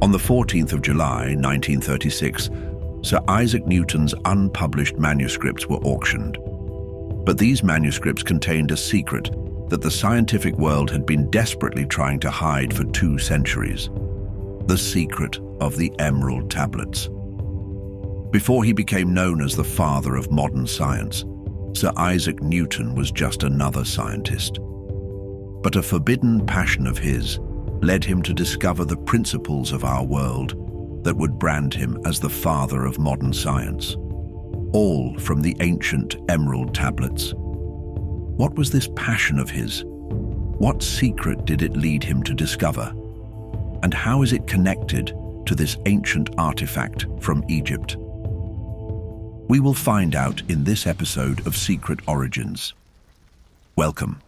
On the 14th of July, 1936, Sir Isaac Newton's unpublished manuscripts were auctioned. But these manuscripts contained a secret that the scientific world had been desperately trying to hide for 2 centuries. The secret of the Emerald Tablets. Before he became known as the father of modern science, Sir Isaac Newton was just another scientist. But a forbidden passion of his led him to discover the principles of our world that would brand him as the father of modern science, all from the ancient Emerald Tablets. What was this passion of his? What secret did it lead him to discover? And how is it connected to this ancient artifact from Egypt? We will find out in this episode of Secret Origins. Welcome.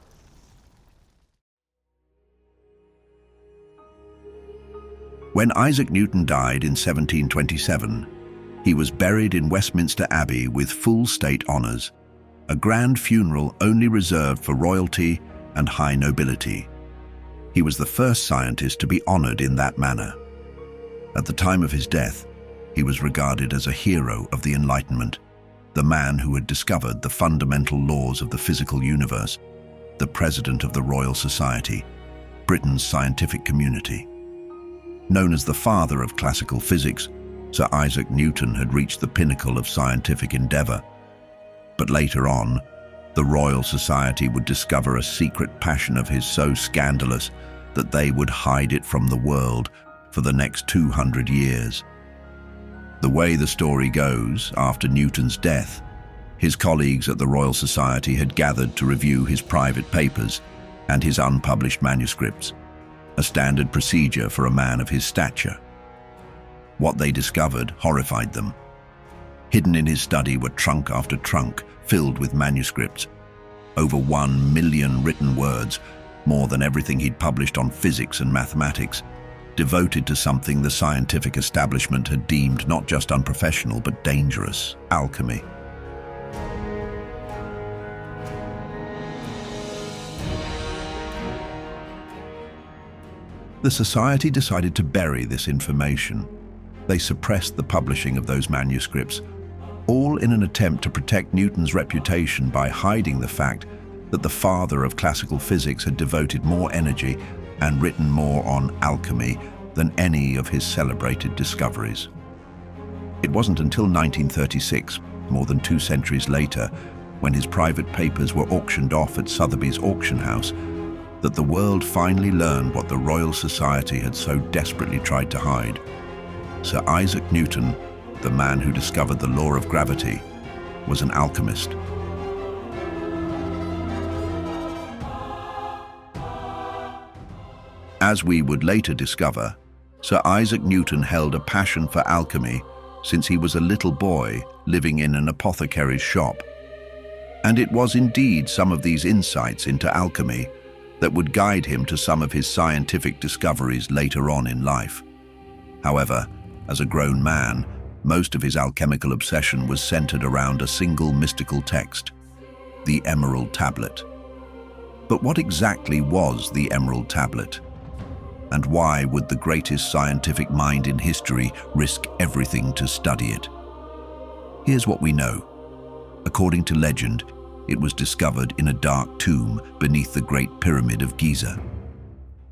When Isaac Newton died in 1727, he was buried in Westminster Abbey with full state honours, a grand funeral only reserved for royalty and high nobility. He was the first scientist to be honoured in that manner. At the time of his death, he was regarded as a hero of the Enlightenment, the man who had discovered the fundamental laws of the physical universe, the president of the Royal Society, Britain's scientific community. Known as the father of classical physics, Sir Isaac Newton had reached the pinnacle of scientific endeavour. But later on, the Royal Society would discover a secret passion of his so scandalous that they would hide it from the world for the next 200 years. The way the story goes, after Newton's death, his colleagues at the Royal Society had gathered to review his private papers and his unpublished manuscripts, a standard procedure for a man of his stature. What they discovered horrified them. Hidden in his study were trunk after trunk filled with manuscripts, over 1 million written words, more than everything he'd published on physics and mathematics, devoted to something the scientific establishment had deemed not just unprofessional but dangerous: alchemy. The Society decided to bury this information. They suppressed the publishing of those manuscripts, all in an attempt to protect Newton's reputation by hiding the fact that the father of classical physics had devoted more energy and written more on alchemy than any of his celebrated discoveries. It wasn't until 1936, more than 2 centuries later, when his private papers were auctioned off at Sotheby's auction house, that the world finally learned what the Royal Society had so desperately tried to hide. Sir Isaac Newton, the man who discovered the law of gravity, was an alchemist. As we would later discover, Sir Isaac Newton held a passion for alchemy since he was a little boy living in an apothecary's shop. And it was indeed some of these insights into alchemy that would guide him to some of his scientific discoveries later on in life. However, as a grown man, most of his alchemical obsession was centered around a single mystical text, the Emerald Tablet. But what exactly was the Emerald Tablet? And why would the greatest scientific mind in history risk everything to study it? Here's what we know. According to legend, it was discovered in a dark tomb beneath the Great Pyramid of Giza.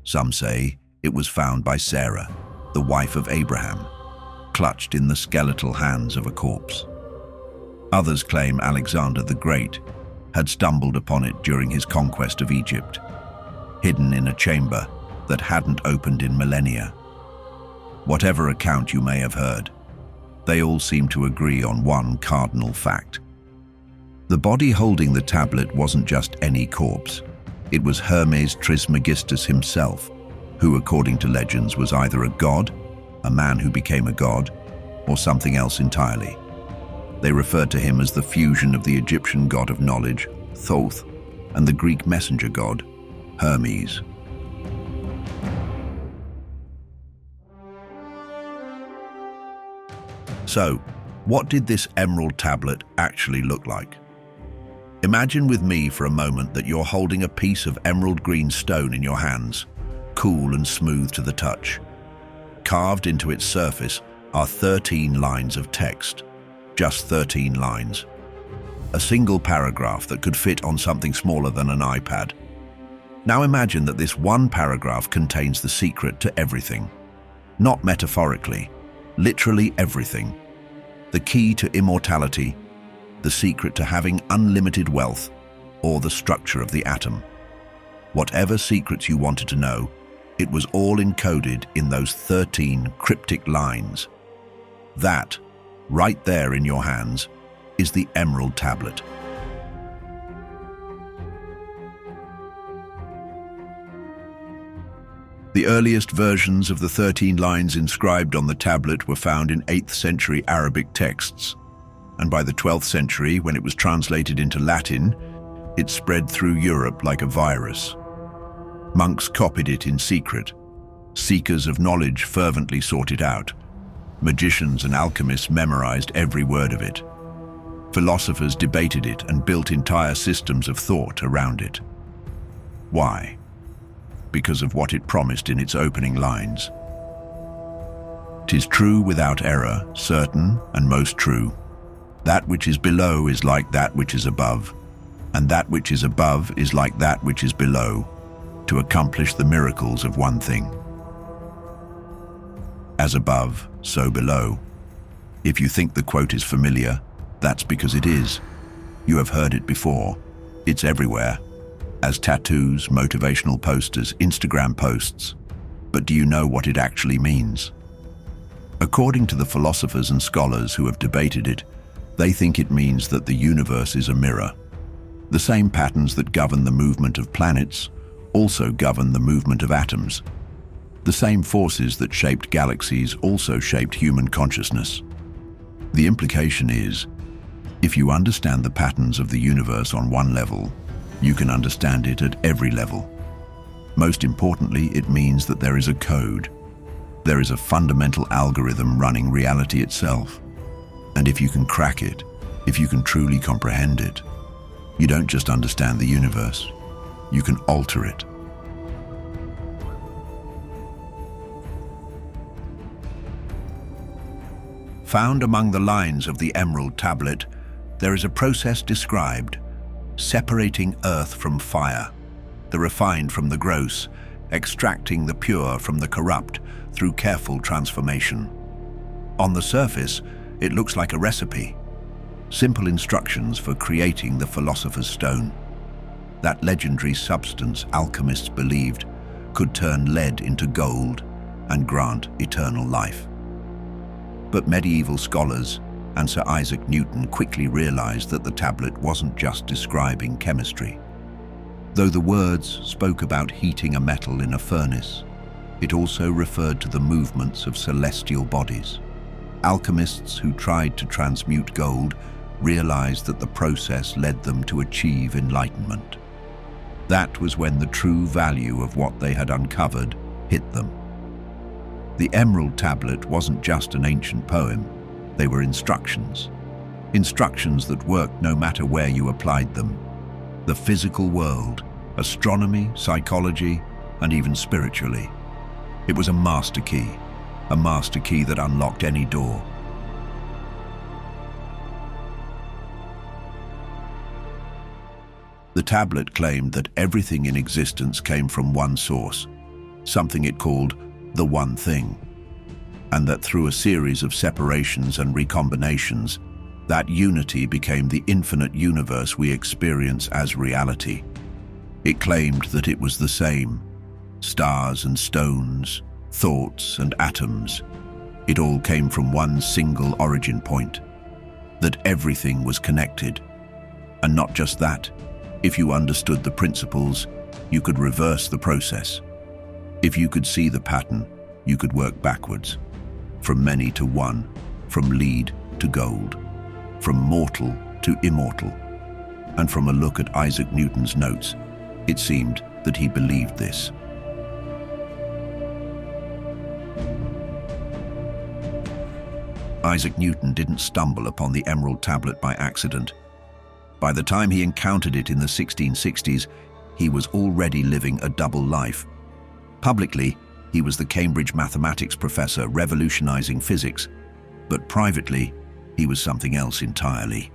Some say it was found by Sarah, the wife of Abraham, clutched in the skeletal hands of a corpse. Others claim Alexander the Great had stumbled upon it during his conquest of Egypt, hidden in a chamber that hadn't opened in millennia. Whatever account you may have heard, they all seem to agree on one cardinal fact. The body holding the tablet wasn't just any corpse. It was Hermes Trismegistus himself, who, according to legends, was either a god, a man who became a god, or something else entirely. They referred to him as the fusion of the Egyptian god of knowledge, Thoth, and the Greek messenger god, Hermes. So, what did this Emerald Tablet actually look like? Imagine with me for a moment that you're holding a piece of emerald green stone in your hands, cool and smooth to the touch. carved into its surface are 13 lines of text. Just 13 lines. A single paragraph that could fit on something smaller than an iPad. Now imagine that this one paragraph contains the secret to everything. Not metaphorically, literally everything. The key to immortality, the secret to having unlimited wealth, or the structure of the atom. Whatever secrets you wanted to know, it was all encoded in those 13 cryptic lines. That, right there in your hands, is the Emerald Tablet. The earliest versions of the 13 lines inscribed on the tablet were found in 8th century Arabic texts, and by the 12th century, when it was translated into Latin, it spread through Europe like a virus. Monks copied it in secret. Seekers of knowledge fervently sought it out. Magicians and alchemists memorized every word of it. Philosophers debated it and built entire systems of thought around it. Why? Because of what it promised in its opening lines. "'Tis true without error, certain and most true. That which is below is like that which is above, and that which is above is like that which is below, to accomplish the miracles of one thing. As above, so below." If you think the quote is familiar, that's because it is. You have heard it before. It's everywhere. As tattoos, motivational posters, Instagram posts. But do you know what it actually means? According to the philosophers and scholars who have debated it, they think it means that the universe is a mirror. The same patterns that govern the movement of planets also govern the movement of atoms. The same forces that shaped galaxies also shaped human consciousness. The implication is, if you understand the patterns of the universe on one level, you can understand it at every level. Most importantly, it means that there is a code. There is a fundamental algorithm running reality itself. And if you can crack it, if you can truly comprehend it, you don't just understand the universe, you can alter it. Found among the lines of the Emerald Tablet, there is a process described: separating earth from fire, the refined from the gross, extracting the pure from the corrupt through careful transformation. On the surface, it looks like a recipe. Simple instructions for creating the philosopher's stone. That legendary substance alchemists believed could turn lead into gold and grant eternal life. But medieval scholars and Sir Isaac Newton quickly realized that the tablet wasn't just describing chemistry. Though the words spoke about heating a metal in a furnace, it also referred to the movements of celestial bodies. Alchemists who tried to transmute gold realized that the process led them to achieve enlightenment. That was when the true value of what they had uncovered hit them. The Emerald Tablet wasn't just an ancient poem. They were instructions. Instructions that worked no matter where you applied them. The physical world, astronomy, psychology, and even spiritually. It was a master key that unlocked any door. The tablet claimed that everything in existence came from one source, something it called the one thing, and that through a series of separations and recombinations, that unity became the infinite universe we experience as reality. It claimed that it was the same. Stars and stones, thoughts and atoms, it all came from one single origin point. That everything was connected. And not just that, if you understood the principles, you could reverse the process. If you could see the pattern, you could work backwards. From many to one, from lead to gold, from mortal to immortal. And from a look at Isaac Newton's notes, it seemed that he believed this. Isaac Newton didn't stumble upon the Emerald Tablet by accident. By the time he encountered it in the 1660s, he was already living a double life. Publicly, He was the Cambridge mathematics professor revolutionizing physics, but privately, he was something else entirely.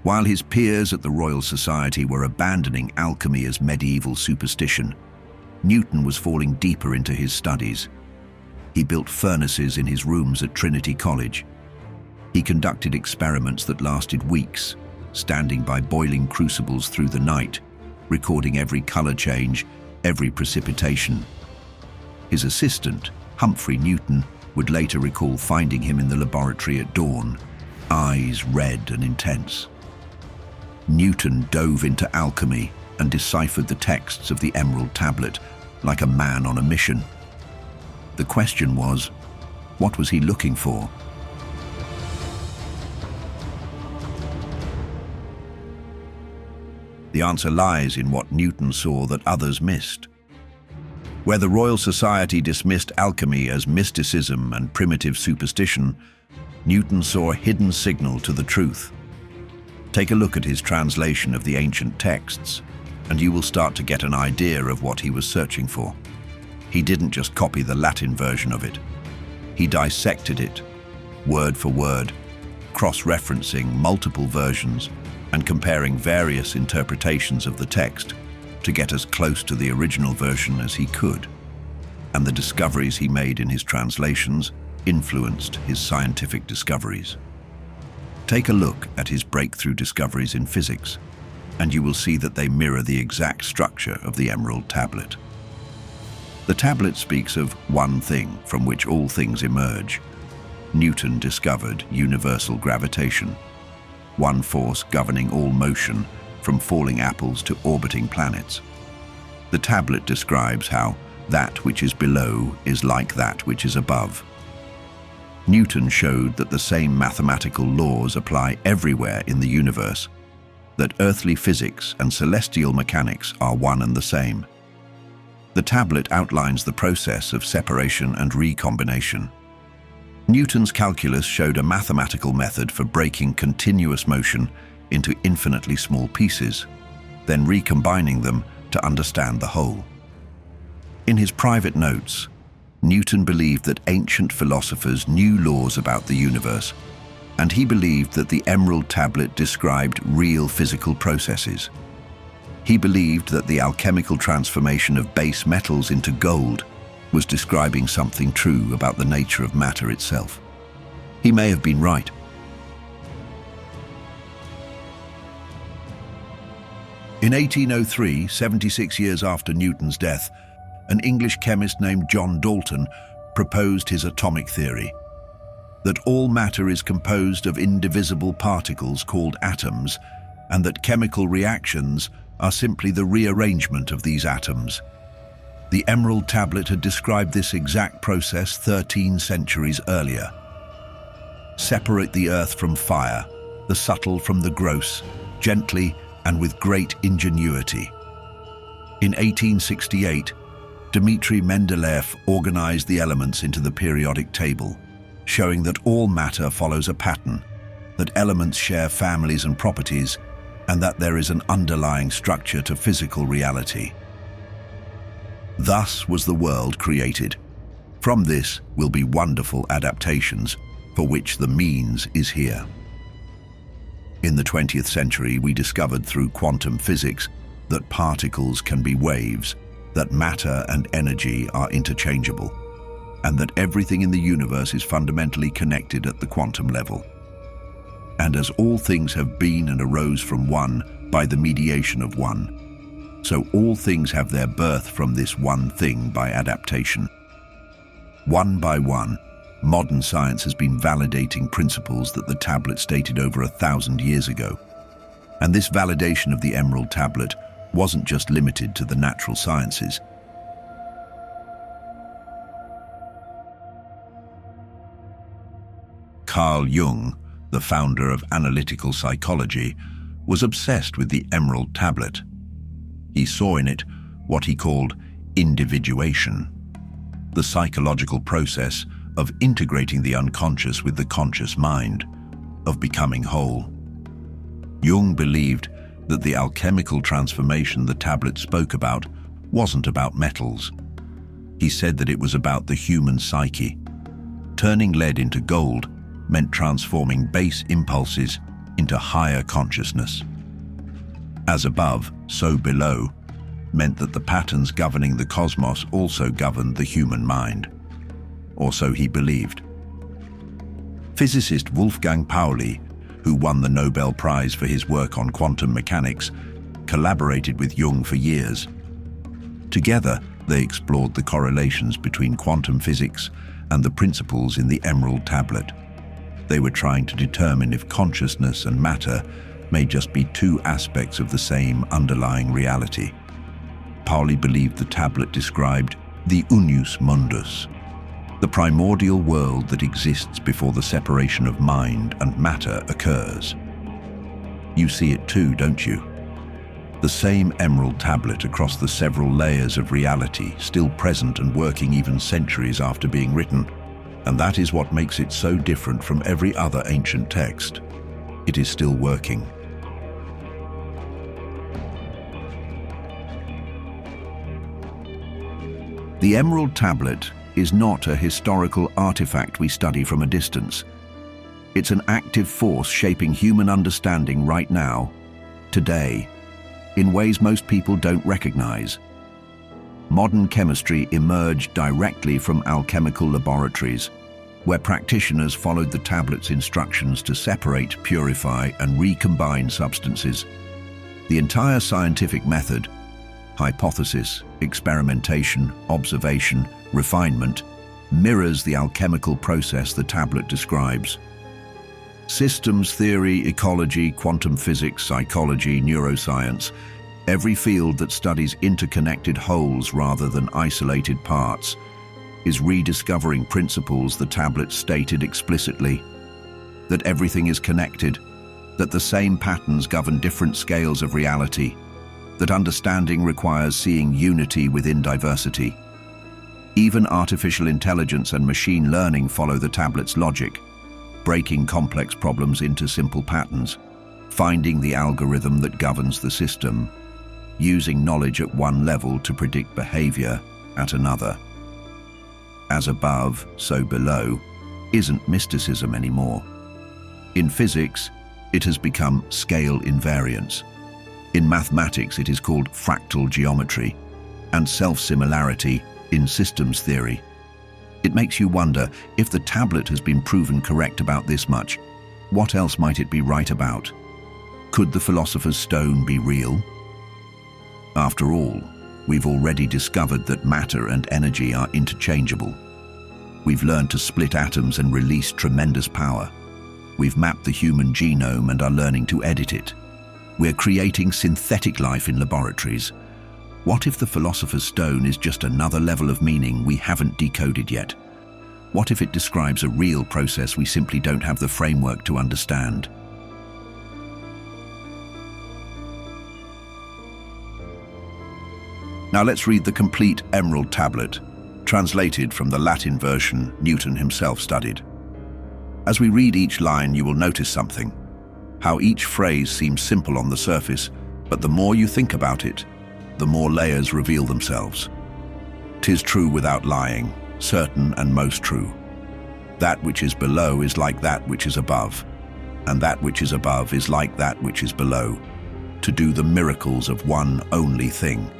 While his peers at the Royal Society were abandoning alchemy as medieval superstition, Newton was falling deeper into his studies. He built furnaces in his rooms at Trinity College. He conducted experiments that lasted weeks, standing by boiling crucibles through the night, recording every color change, every precipitation. His assistant, Humphrey Newton, would later recall finding him in the laboratory at dawn, eyes red and intense. Newton dove into alchemy and deciphered the texts of the Emerald Tablet like a man on a mission. The question was, what was he looking for? The answer lies in what Newton saw that others missed. Where the Royal Society dismissed alchemy as mysticism and primitive superstition, Newton saw a hidden signal to the truth. Take a look at his translation of the ancient texts, and you will start to get an idea of what he was searching for. He didn't just copy the Latin version of it. He dissected it, word for word, cross-referencing multiple versions and comparing various interpretations of the text to get as close to the original version as he could. And the discoveries he made in his translations influenced his scientific discoveries. Take a look at his breakthrough discoveries in physics, and you will see that they mirror the exact structure of the Emerald Tablet. The tablet speaks of one thing from which all things emerge. Newton discovered universal gravitation, one force governing all motion from falling apples to orbiting planets. The tablet describes how that which is below is like that which is above. Newton showed that the same mathematical laws apply everywhere in the universe, that earthly physics and celestial mechanics are one and the same. The tablet outlines the process of separation and recombination. Newton's calculus showed a mathematical method for breaking continuous motion into infinitely small pieces, then recombining them to understand the whole. In his private notes, Newton believed that ancient philosophers knew laws about the universe, and he believed that the Emerald Tablet described real physical processes. He believed that the alchemical transformation of base metals into gold was describing something true about the nature of matter itself. He may have been right. In 1803, 76 years after Newton's death, an English chemist named John Dalton proposed his atomic theory, that all matter is composed of indivisible particles called atoms, and that chemical reactions are simply the rearrangement of these atoms. The Emerald Tablet had described this exact process 13 centuries earlier. Separate the earth from fire, the subtle from the gross, gently and with great ingenuity. In 1868, Dmitri Mendeleev organized the elements into the periodic table, showing that all matter follows a pattern, that elements share families and properties, and that there is an underlying structure to physical reality. Thus was the world created. From this will be wonderful adaptations, for which the means is here. In the 20th century, we discovered through quantum physics that particles can be waves, that matter and energy are interchangeable, and that everything in the universe is fundamentally connected at the quantum level. And as all things have been and arose from one by the mediation of one, so all things have their birth from this one thing by adaptation. One by one, modern science has been validating principles that the tablet stated over 1,000 years ago. And this validation of the Emerald Tablet wasn't just limited to the natural sciences. Carl Jung, the founder of analytical psychology, was obsessed with the Emerald Tablet. He saw in it what he called individuation, the psychological process of integrating the unconscious with the conscious mind, of becoming whole. Jung believed that the alchemical transformation the tablet spoke about wasn't about metals. He said that it was about the human psyche. Turning lead into gold meant transforming base impulses into higher consciousness. As above, so below meant that the patterns governing the cosmos also governed the human mind. Or so he believed. Physicist Wolfgang Pauli, who won the Nobel Prize for his work on quantum mechanics, collaborated with Jung for years. Together, they explored the correlations between quantum physics and the principles in the Emerald Tablet. They were trying to determine if consciousness and matter may just be two aspects of the same underlying reality. Pauli believed the tablet described the unius mundus, the primordial world that exists before the separation of mind and matter occurs. You see it too, don't you? The same Emerald Tablet across the several layers of reality, still present and working even centuries after being written. And that is what makes it so different from every other ancient text. It is still working. The Emerald Tablet is not a historical artifact we study from a distance. It's an active force shaping human understanding right now, today, in ways most people don't recognize. Modern chemistry emerged directly from alchemical laboratories, where practitioners followed the tablet's instructions to separate, purify, and recombine substances. The entire scientific method, hypothesis, experimentation, observation, refinement, mirrors the alchemical process the tablet describes. Systems theory, ecology, quantum physics, psychology, neuroscience, every field that studies interconnected wholes rather than isolated parts, is rediscovering principles the tablet stated explicitly. That everything is connected, that the same patterns govern different scales of reality, that understanding requires seeing unity within diversity. Even artificial intelligence and machine learning follow the tablet's logic, breaking complex problems into simple patterns, finding the algorithm that governs the system, using knowledge at one level to predict behavior at another. As above, so below isn't mysticism anymore. In physics, it has become scale invariance. In mathematics, it is called fractal geometry, and self-similarity in systems theory. It makes you wonder, if the tablet has been proven correct about this much, what else might it be right about? Could the philosopher's stone be real? After all, we've already discovered that matter and energy are interchangeable. We've learned to split atoms and release tremendous power. We've mapped the human genome and are learning to edit it. We're creating synthetic life in laboratories. What if the philosopher's stone is just another level of meaning we haven't decoded yet? What if it describes a real process we simply don't have the framework to understand? Now let's read the complete Emerald Tablet, translated from the Latin version Newton himself studied. As we read each line, you will notice something. How each phrase seems simple on the surface, but the more you think about it, the more layers reveal themselves. 'Tis true without lying, certain and most true. That which is below is like that which is above, and that which is above is like that which is below, to do the miracles of one only thing.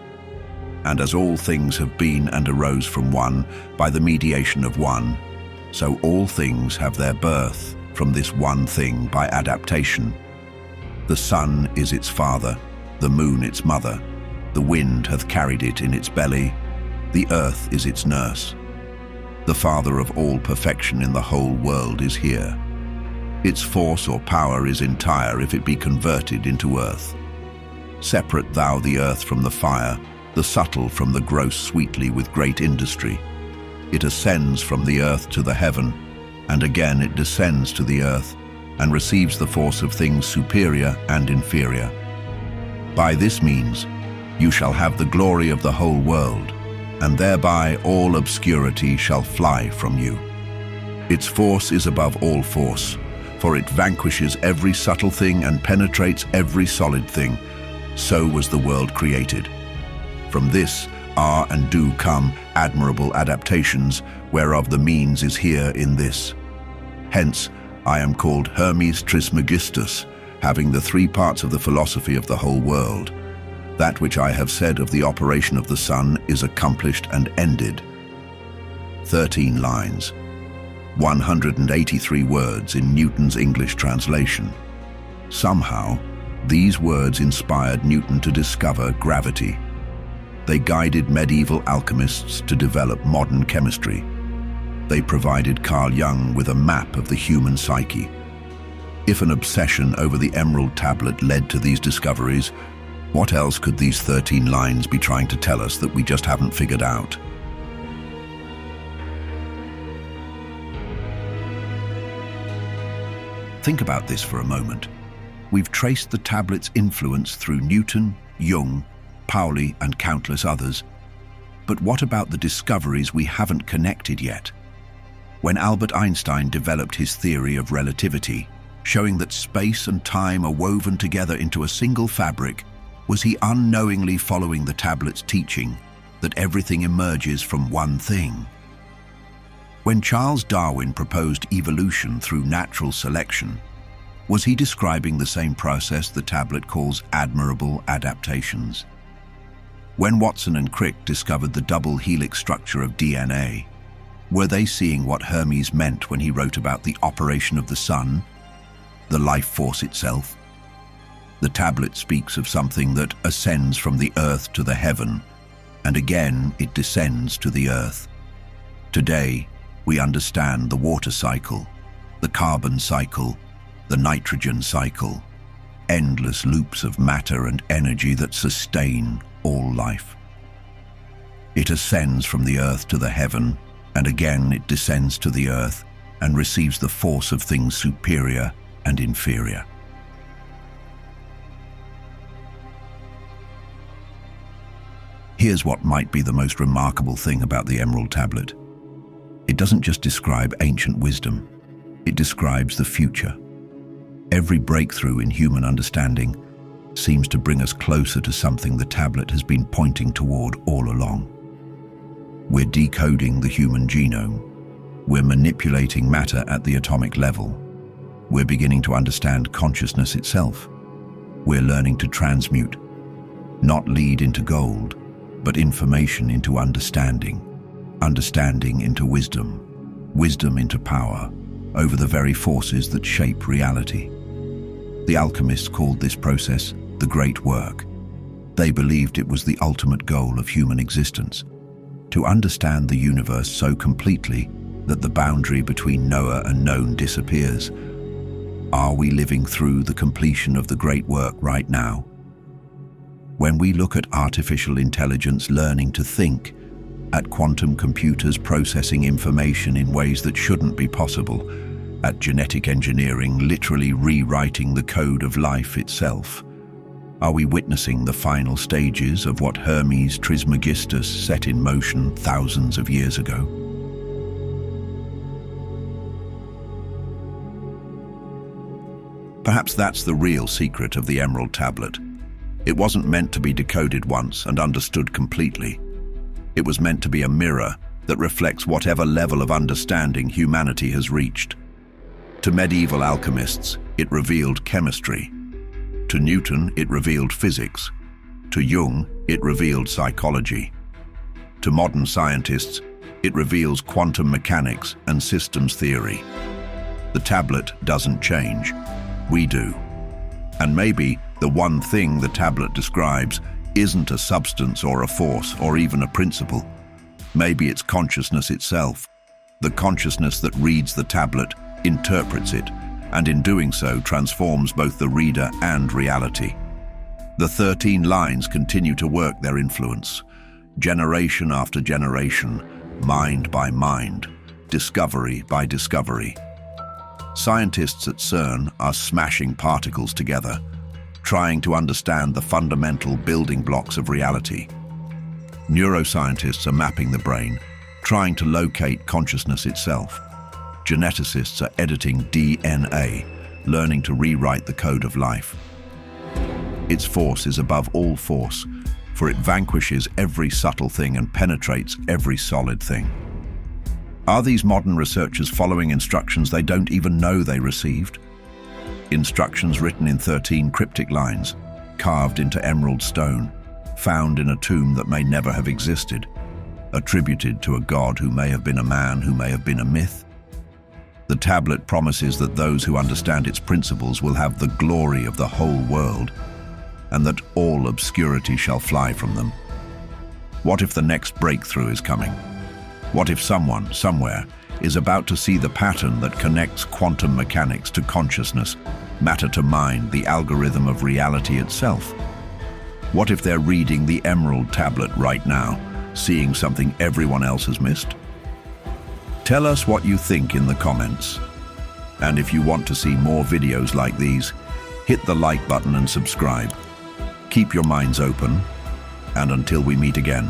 And as all things have been and arose from one, by the mediation of one, so all things have their birth from this one thing by adaptation. The sun is its father, the moon its mother, the wind hath carried it in its belly, the earth is its nurse. The father of all perfection in the whole world is here. Its force or power is entire if it be converted into earth. Separate thou the earth from the fire, the subtle from the gross sweetly with great industry. It ascends from the earth to the heaven, and again it descends to the earth, and receives the force of things superior and inferior. By this means you shall have the glory of the whole world, and thereby all obscurity shall fly from you. Its force is above all force, for it vanquishes every subtle thing and penetrates every solid thing. So was the world created. From this are and do come admirable adaptations, whereof the means is here in this. Hence, I am called Hermes Trismegistus, having the three parts of the philosophy of the whole world. That which I have said of the operation of the sun is accomplished and ended. 13 lines, 183 words in Newton's English translation. Somehow, these words inspired Newton to discover gravity. They guided medieval alchemists to develop modern chemistry. They provided Carl Jung with a map of the human psyche. If an obsession over the Emerald Tablet led to these discoveries, what else could these 13 lines be trying to tell us that we just haven't figured out? Think about this for a moment. We've traced the tablet's influence through Newton, Jung, Pauli, and countless others. But what about the discoveries we haven't connected yet? When Albert Einstein developed his theory of relativity, showing that space and time are woven together into a single fabric, was he unknowingly following the tablet's teaching that everything emerges from one thing? When Charles Darwin proposed evolution through natural selection, was he describing the same process the tablet calls admirable adaptations? When Watson and Crick discovered the double helix structure of DNA, were they seeing what Hermes meant when he wrote about the operation of the sun, the life force itself? The tablet speaks of something that ascends from the earth to the heaven, and again it descends to the earth. Today, we understand the water cycle, the carbon cycle, the nitrogen cycle, endless loops of matter and energy that sustain all life. It ascends from the earth to the heaven, and again it descends to the earth and receives the force of things superior and inferior. Here's what might be the most remarkable thing about the Emerald Tablet. It doesn't just describe ancient wisdom, it describes the future. Every breakthrough in human understanding seems to bring us closer to something the tablet has been pointing toward all along. We're decoding the human genome. We're manipulating matter at the atomic level. We're beginning to understand consciousness itself. We're learning to transmute, not lead into gold, but information into understanding, understanding into wisdom, wisdom into power, over the very forces that shape reality. The alchemists called this process the Great Work. They believed it was the ultimate goal of human existence, to understand the universe so completely that the boundary between knower and known disappears. Are we living through the completion of the Great Work right now? When we look at artificial intelligence learning to think, at quantum computers processing information in ways that shouldn't be possible, at genetic engineering literally rewriting the code of life itself, are we witnessing the final stages of what Hermes Trismegistus set in motion thousands of years ago? Perhaps that's the real secret of the Emerald Tablet. It wasn't meant to be decoded once and understood completely. It was meant to be a mirror that reflects whatever level of understanding humanity has reached. To medieval alchemists, it revealed chemistry. To Newton, it revealed physics. To Jung, it revealed psychology. To modern scientists, it reveals quantum mechanics and systems theory. The tablet doesn't change. We do. And maybe the one thing the tablet describes isn't a substance or a force or even a principle. Maybe it's consciousness itself. The consciousness that reads the tablet, interprets it, and in doing so transforms both the reader and reality. The 13 lines continue to work their influence, generation after generation, mind by mind, discovery by discovery. Scientists at CERN are smashing particles together, trying to understand the fundamental building blocks of reality. Neuroscientists are mapping the brain, trying to locate consciousness itself. Geneticists are editing DNA, learning to rewrite the code of life. Its force is above all force, for it vanquishes every subtle thing and penetrates every solid thing. Are these modern researchers following instructions they don't even know they received? Instructions written in 13 cryptic lines, carved into emerald stone, found in a tomb that may never have existed, attributed to a god who may have been a man, who may have been a myth. The tablet promises that those who understand its principles will have the glory of the whole world, and that all obscurity shall fly from them. What if the next breakthrough is coming? What if someone, somewhere, is about to see the pattern that connects quantum mechanics to consciousness, matter to mind, the algorithm of reality itself? What if they're reading the Emerald Tablet right now, seeing something everyone else has missed? Tell us what you think in the comments. And if you want to see more videos like these, hit the like button and subscribe. Keep your minds open, and until we meet again,